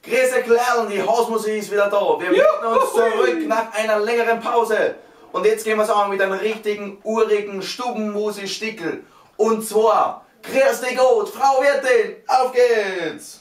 Grüße Kerl, die Hausmusik ist wieder da. Wir melden uns zurück nach einer längeren Pause. Und jetzt gehen wir es an mit einem richtigen, urigen Stubenmusik-Stickel. Und zwar, grüß dich Gott, Frau Wirtin, auf geht's!